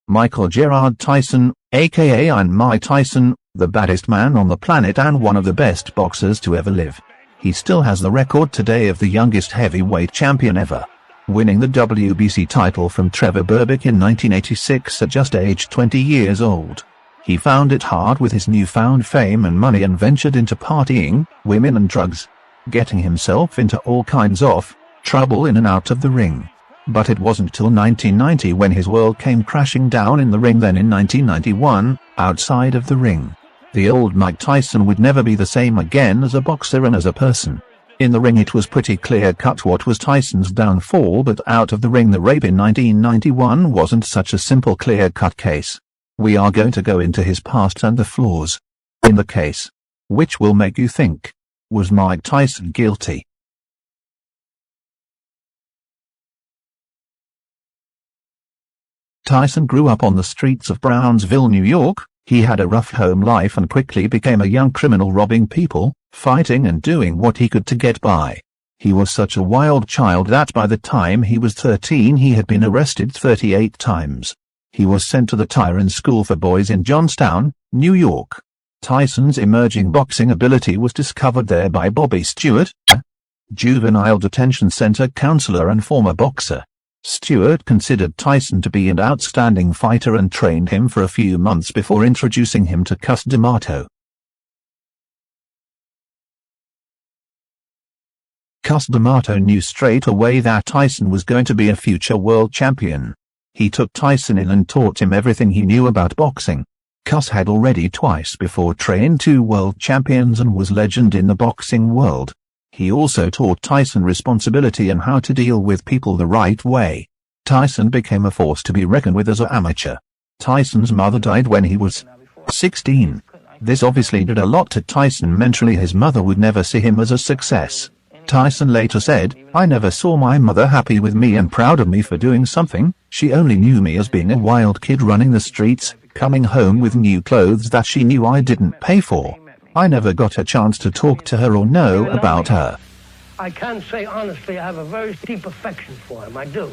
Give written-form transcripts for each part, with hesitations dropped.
Michael Gerard Tyson, aka Mike Tyson, the baddest man on the planet and one of the best boxers to ever live. He still has the record today of the youngest heavyweight champion ever, winning the WBC title from Trevor Berbick in 1986 at just age 20 years old. He found it hard with his newfound fame and money and ventured into partying, women and drugs, getting himself into all kinds of trouble in and out of the ring. But it wasn't till 1990 when his world came crashing down in the ring. Then in 1991, outside of the ring, the old Mike Tyson would never be the same again as a boxer and as a person. In the ring it was pretty clear-cut what was Tyson's downfall, but out of the ring the rape in 1991 wasn't such a simple clear-cut case. We are going to go into his past and the flaws in the case, which will make you think, was Mike Tyson guilty? Tyson grew up on the streets of Brownsville, New York. He had a rough home life and quickly became a young criminal, robbing people, fighting and doing what he could to get by. He was such a wild child that by the time he was 13 he had been arrested 38 times. He was sent to the Tyron School for Boys in Johnstown, New York. Tyson's emerging boxing ability was discovered there by Bobby Stewart, a juvenile detention center counselor and former boxer. Stewart considered Tyson to be an outstanding fighter and trained him for a few months before introducing him to Cus D'Amato. Cus D'Amato knew straight away that Tyson was going to be a future world champion. He took Tyson in and taught him everything he knew about boxing. Cus had already twice before trained two world champions and was legend in the boxing world. He also taught Tyson responsibility and how to deal with people the right way. Tyson became a force to be reckoned with as an amateur. Tyson's mother died when he was 16. This obviously did a lot to Tyson mentally. His mother would never see him as a success. Tyson later said, "I never saw my mother happy with me and proud of me for doing something. She only knew me as being a wild kid running the streets, coming home with new clothes that she knew I didn't pay for. I never got a chance to talk to her or know about her." I can say honestly I have a very deep affection for him, I do.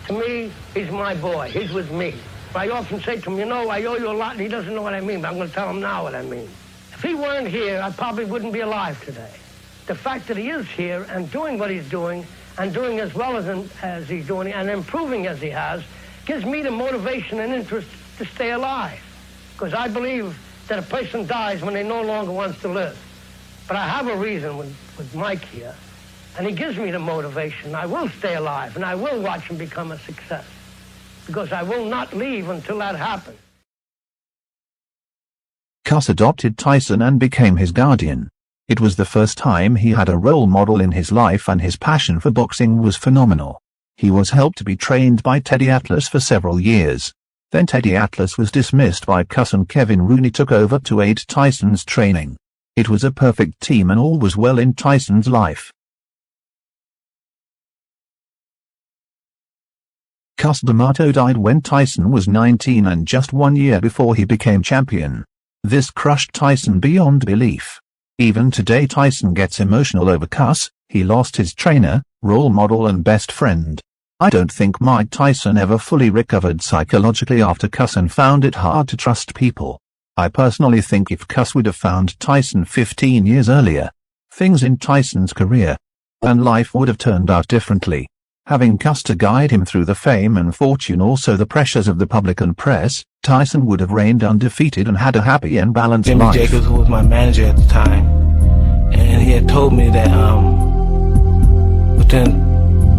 To me, he's my boy, he's with me. I often say to him, you know, I owe you a lot, and he doesn't know what I mean, but I'm going to tell him now what I mean. If he weren't here, I probably wouldn't be alive today. The fact that he is here and doing what he's doing, and doing as well as he's doing, and improving as he has, gives me the motivation and interest to stay alive. Because I believe that a person dies when they no longer wants to live. But I have a reason with Mike here, and he gives me the motivation. I will stay alive, and I will watch him become a success, because I will not leave until that happens. Cus adopted Tyson and became his guardian. It was the first time he had a role model in his life, and his passion for boxing was phenomenal. He was helped to be trained by Teddy Atlas for several years. Then Teddy Atlas was dismissed by Cus and Kevin Rooney took over to aid Tyson's training. It was a perfect team and all was well in Tyson's life. Cus D'Amato died when Tyson was 19 and just 1 year before he became champion. This crushed Tyson beyond belief. Even today Tyson gets emotional over Cus. He lost his trainer, role model and best friend. I don't think Mike Tyson ever fully recovered psychologically after Cus and found it hard to trust people. I personally think if Cus would have found Tyson 15 years earlier, things in Tyson's career and life would have turned out differently. Having Cus to guide him through the fame and fortune, also the pressures of the public and press, Tyson would have reigned undefeated and had a happy and balanced life. Jimmy Jacobs, who was my manager at the time, and he had told me that within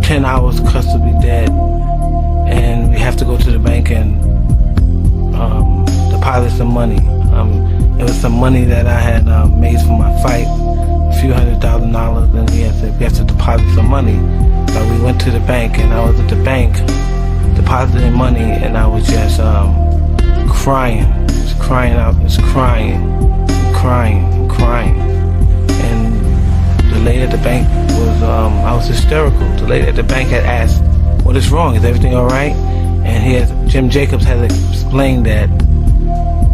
10 hours Cus will be dead, and we have to go to the bank and deposit some money. It was some money that I had made for my fight, a few $100,000, and we had to deposit some money. So we went to the bank, and I was at the bank depositing money, and I was just crying, just crying out, just crying, and crying, and crying. And the lady at the bank was, I was hysterical. The lady at the bank had asked, "What is wrong? Is everything all right?" And Jim Jacobs had explained that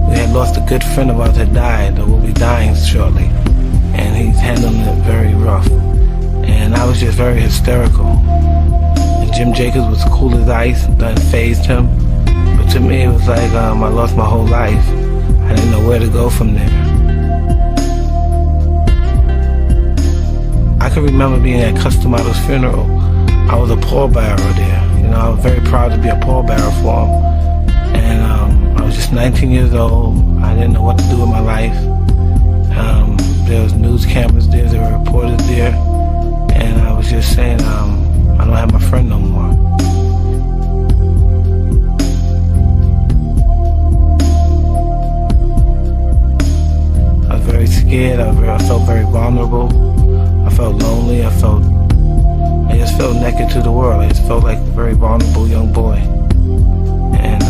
we had lost a good friend of ours had died, or will be dying shortly, and he's handling it very rough. And I was just very hysterical. And Jim Jacobs was cool as ice, nothing fazed him. But to me, it was like I lost my whole life. I didn't know where to go from there. I can remember being at Customado's funeral. I was a pallbearer there. You know, I was very proud to be a pallbearer for him. And I was just 19 years old. I didn't know what to do with my life. There was news cameras there, there were reporters there. And I was just saying, I don't have my friend no more. I was very scared. I felt very vulnerable. I felt lonely. I just felt naked to the world. I just felt like a very vulnerable young boy. And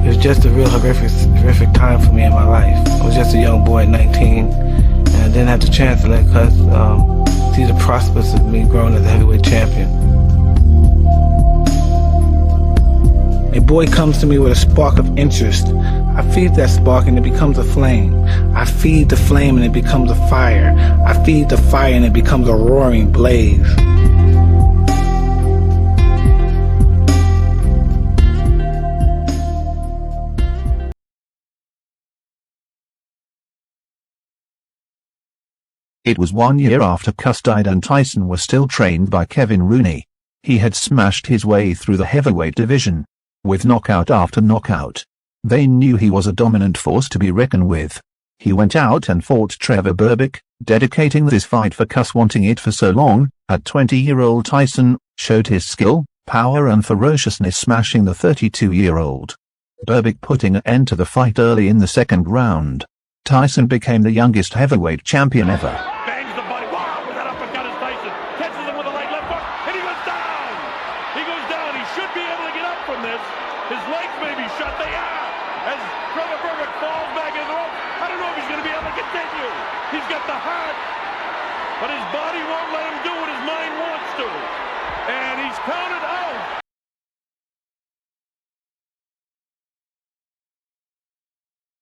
it was just a real horrific time for me in my life. I was just a young boy at 19, and I didn't have the chance to let Cuz see the prospects of me growing as a heavyweight champion. A boy comes to me with a spark of interest. I feed that spark and it becomes a flame. I feed the flame and it becomes a fire. I feed the fire and it becomes a roaring blaze. It was 1 year after Cus died and Tyson was still trained by Kevin Rooney. He had smashed his way through the heavyweight division, with knockout after knockout. They knew he was a dominant force to be reckoned with. He went out and fought Trevor Berbick, dedicating this fight for Cus wanting it for so long. At 20-year-old Tyson showed his skill, power and ferociousness, smashing the 32-year-old. Berbick putting an end to the fight early in the second round. Tyson became the youngest heavyweight champion ever. Bangs the body. Wow, with that uppercut is Tyson. Catches him with a right left hook, and he goes down. He goes down. He should be able to get up from this. His legs may be shut. They are. As Trevor Berbick falls back in the rope, I don't know if he's going to be able to continue. He's got the heart, but his body won't let him do what his mind wants to. And he's counted out.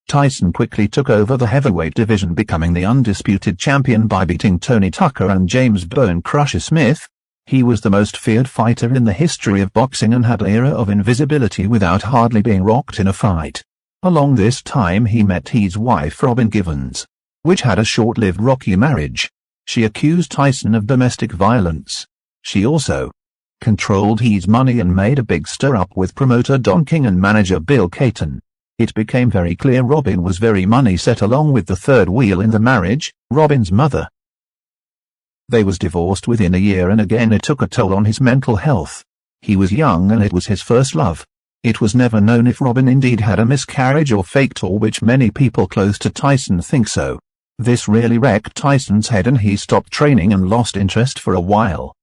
Tyson quickly took over the heavyweight division, becoming the undisputed champion by beating Tony Tucker and James Bone Crusher Smith. He was the most feared fighter in the history of boxing and had an era of invisibility without hardly being rocked in a fight. Along this time he met his wife Robin Givens, which had a short-lived rocky marriage. She accused Tyson of domestic violence. She also controlled his money and made a big stir-up with promoter Don King and manager Bill Caton. It became very clear Robin was very money-set, along with the third wheel in the marriage, Robin's mother. They was divorced within a year, and again it took a toll on his mental health. He was young and it was his first love. It was never known if Robin indeed had a miscarriage or faked, or which many people close to Tyson think so. This really wrecked Tyson's head and he stopped training and lost interest for a while.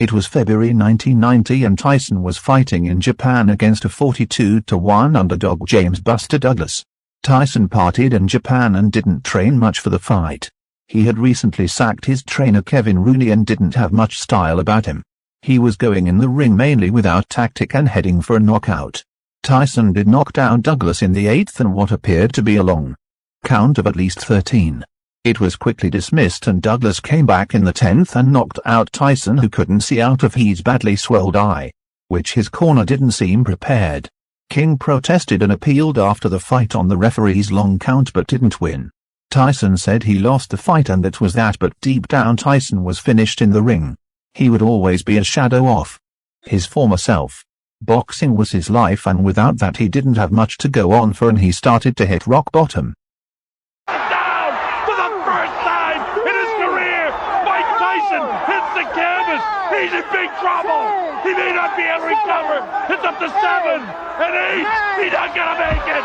It was February 1990 and Tyson was fighting in Japan against a 42-1 underdog James Buster Douglas. Tyson partied in Japan and didn't train much for the fight. He had recently sacked his trainer Kevin Rooney and didn't have much style about him. He was going in the ring mainly without tactic and heading for a knockout. Tyson did knock down Douglas in the 8th and what appeared to be a long count of at least 13. It was quickly dismissed and Douglas came back in the 10th and knocked out Tyson, who couldn't see out of his badly swelled eye, which his corner didn't seem prepared. King protested and appealed after the fight on the referee's long count but didn't win. Tyson said he lost the fight and that was that, but deep down Tyson was finished in the ring. He would always be a shadow of his former self. Boxing was his life, and without that he didn't have much to go on for, and he started to hit rock bottom. Hits the canvas. He's in big trouble. He may not be able to recover. It's up to 7 and 8. He's not gonna make it.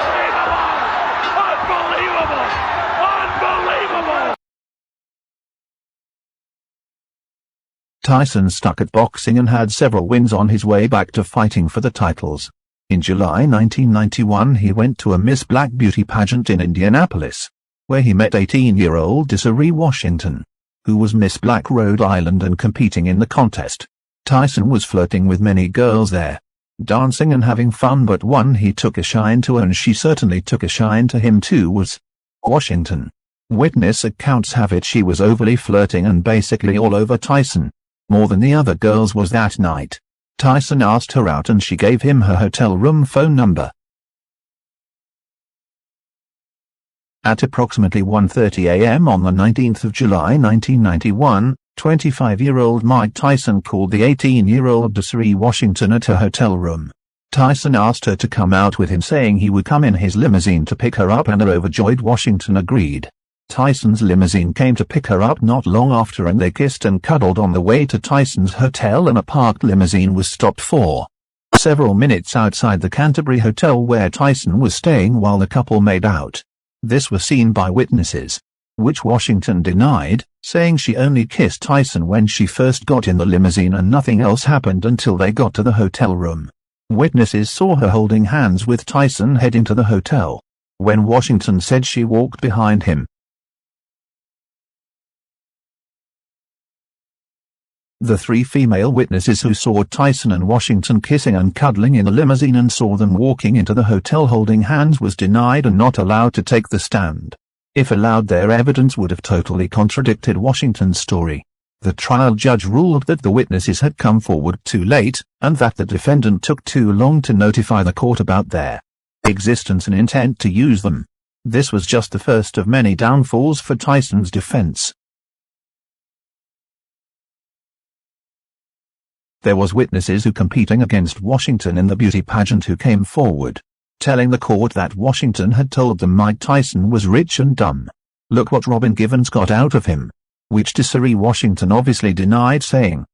Unbelievable! Unbelievable! Unbelievable! Tyson stuck at boxing and had several wins on his way back to fighting for the titles. In July 1991 he went to a Miss Black beauty pageant in Indianapolis, where he met 18-year-old DISEREE Washington, who was Miss Black Rhode Island and competing in the contest. Tyson was flirting with many girls there, dancing and having fun, but one he took a shine to, and she certainly took a shine to him too, was Washington. Witness accounts have it she was overly flirting and basically all over Tyson. more than the other girls was that night. Tyson asked her out and she gave him her hotel room phone number. At approximately 1:30 a.m. on the 19th of July 1991, 25-year-old Mike Tyson called the 18-year-old DISEREE Washington at her hotel room. Tyson asked her to come out with him, saying he would come in his limousine to pick her up, and her overjoyed Washington agreed. Tyson's limousine came to pick her up not long after, and they kissed and cuddled on the way to Tyson's hotel, and a parked limousine was stopped for several minutes outside the Canterbury Hotel where Tyson was staying while the couple made out. This was seen by witnesses, which Washington denied, saying she only kissed Tyson when she first got in the limousine and nothing else happened until they got to the hotel room. Witnesses saw her holding hands with Tyson heading to the hotel, when Washington said she walked behind him. The three female witnesses who saw Tyson and Washington kissing and cuddling in the limousine and saw them walking into the hotel holding hands was denied and not allowed to take the stand. If allowed, their evidence would have totally contradicted Washington's story. The trial judge ruled that the witnesses had come forward too late, and that the defendant took too long to notify the court about their existence and intent to use them. This was just the first of many downfalls for Tyson's defense. There was witnesses who competing against Washington in the beauty pageant who came forward, telling the court that Washington had told them Mike Tyson was rich and dumb. Look what Robin Givens got out of him, which DISEREE Washington obviously denied, saying.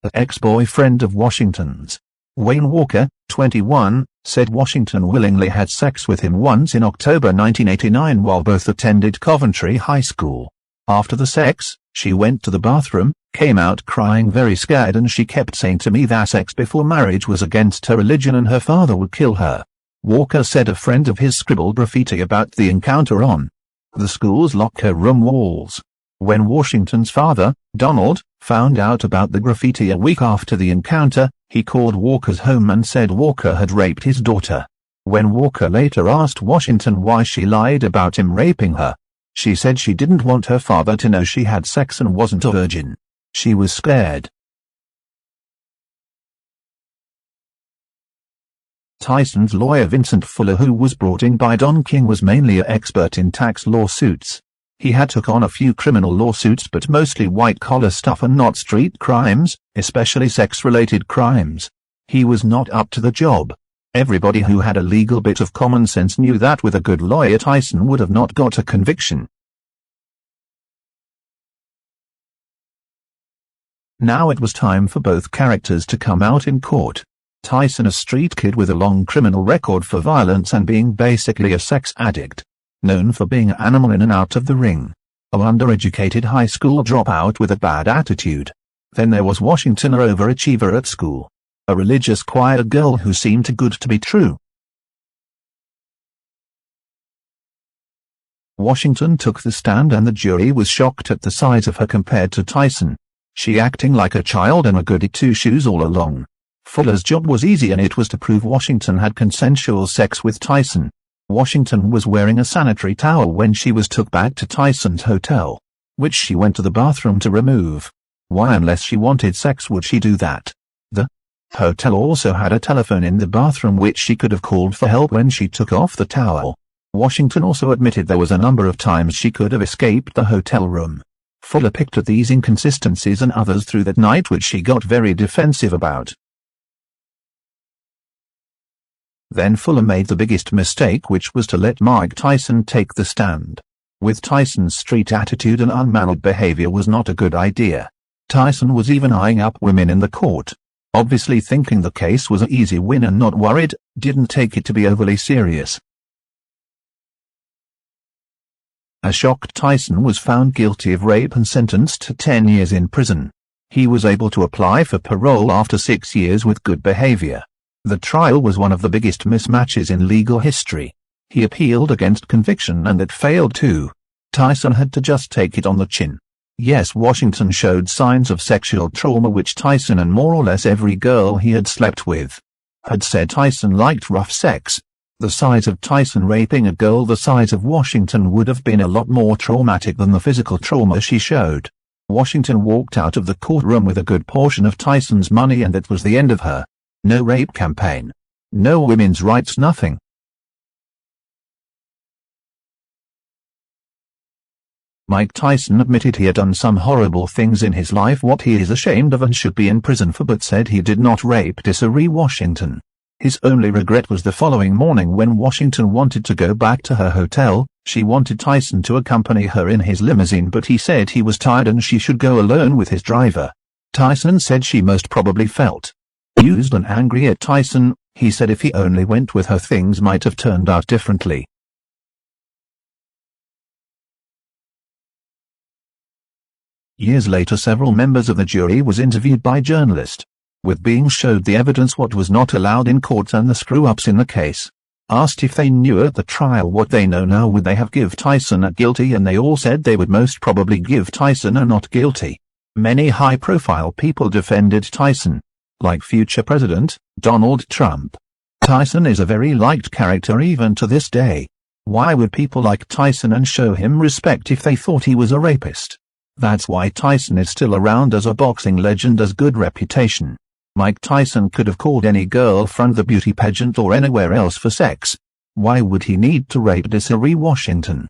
The ex-boyfriend of Washington's, Wayne Walker, 21, said Washington willingly had sex with him once in October 1989 while both attended Coventry High School. After the sex, she went to the bathroom, came out crying very scared, and she kept saying to me that sex before marriage was against her religion and her father would kill her. Walker said a friend of his scribbled graffiti about the encounter on the school's locker room walls. When Washington's father, Donald, found out about the graffiti a week after the encounter, he called Walker's home and said Walker had raped his daughter. When Walker later asked Washington why she lied about him raping her, she said she didn't want her father to know she had sex and wasn't a virgin. She was scared. Tyson's lawyer Vincent Fuller, who was brought in by Don King, was mainly an expert in tax lawsuits. He had took on a few criminal lawsuits but mostly white-collar stuff and not street crimes, especially sex-related crimes. He was not up to the job. Everybody who had a legal bit of common sense knew that with a good lawyer Tyson would have not got a conviction. Now it was time for both characters to come out in court. Tyson, a street kid with a long criminal record for violence and being basically a sex addict, known for being an animal in and out of the ring. A undereducated high school dropout with a bad attitude. Then there was Washington, an overachiever at school. A religious choir girl who seemed too good to be true. Washington took the stand and the jury was shocked at the size of her compared to Tyson. She acting like a child and a goody two-shoes all along. Fuller's job was easy, and it was to prove Washington had consensual sex with Tyson. Washington was wearing a sanitary towel when she was took back to Tyson's hotel, which she went to the bathroom to remove. Why, unless she wanted sex, would she do that? The hotel also had a telephone in the bathroom which she could have called for help when she took off the towel. Washington also admitted there was a number of times she could have escaped the hotel room. Fuller picked at these inconsistencies and others through that night which she got very defensive about. Then Fuller made the biggest mistake, which was to let Mike Tyson take the stand. With Tyson's street attitude and unmannered behavior was not a good idea. Tyson was even eyeing up women in the court. Obviously thinking the case was an easy win and not worried, didn't take it to be overly serious. A shocked Tyson was found guilty of rape and sentenced to 10 years in prison. He was able to apply for parole after 6 years with good behavior. The trial was one of the biggest mismatches in legal history. He appealed against conviction and it failed too. Tyson had to just take it on the chin. Yes, Washington showed signs of sexual trauma which Tyson and more or less every girl he had slept with had said Tyson liked rough sex. The size of Tyson raping a girl the size of Washington would have been a lot more traumatic than the physical trauma she showed. Washington walked out of the courtroom with a good portion of Tyson's money, and that was the end of her no rape campaign. No women's rights, nothing. Mike Tyson admitted he had done some horrible things in his life, what he is ashamed of and should be in prison for, but said he did not rape DISEREE Washington. His only regret was the following morning when Washington wanted to go back to her hotel. She wanted Tyson to accompany her in his limousine, but he said he was tired and she should go alone with his driver. Tyson said she most probably felt used and angry at Tyson. He said if he only went with her, things might have turned out differently. Years later, several members of the jury was interviewed by journalists, with being showed the evidence what was not allowed in court and the screw-ups in the case. Asked if they knew at the trial what they know now, would they have give Tyson a guilty, and they all said they would most probably give Tyson a not guilty. Many high-profile people defended Tyson, like future President Donald Trump. Tyson is a very liked character even to this day. Why would people like Tyson and show him respect if they thought he was a rapist? That's why Tyson is still around as a boxing legend, has good reputation. Mike Tyson could have called any girl from the beauty pageant or anywhere else for sex. Why would he need to rape DISEREE Washington?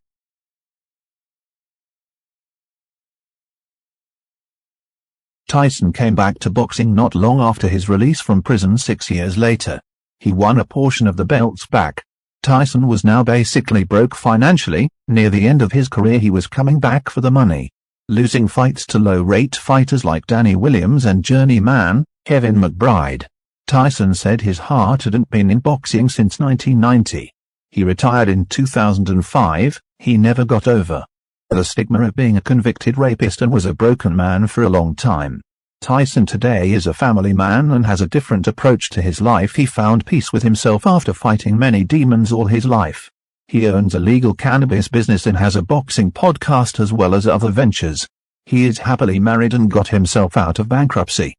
Tyson came back to boxing not long after his release from prison 6 years later. He won a portion of the belts back. Tyson was now basically broke financially. Near the end of his career, he was coming back for the money, losing fights to low-rate fighters like Danny Williams and journeyman Kevin McBride. Tyson said his heart hadn't been in boxing since 1990. He retired in 2005. He never got over the stigma of being a convicted rapist and was a broken man for a long time. Tyson today is a family man and has a different approach to his life. He found peace with himself after fighting many demons all his life. He owns a legal cannabis business and has a boxing podcast as well as other ventures. He is happily married and got himself out of bankruptcy.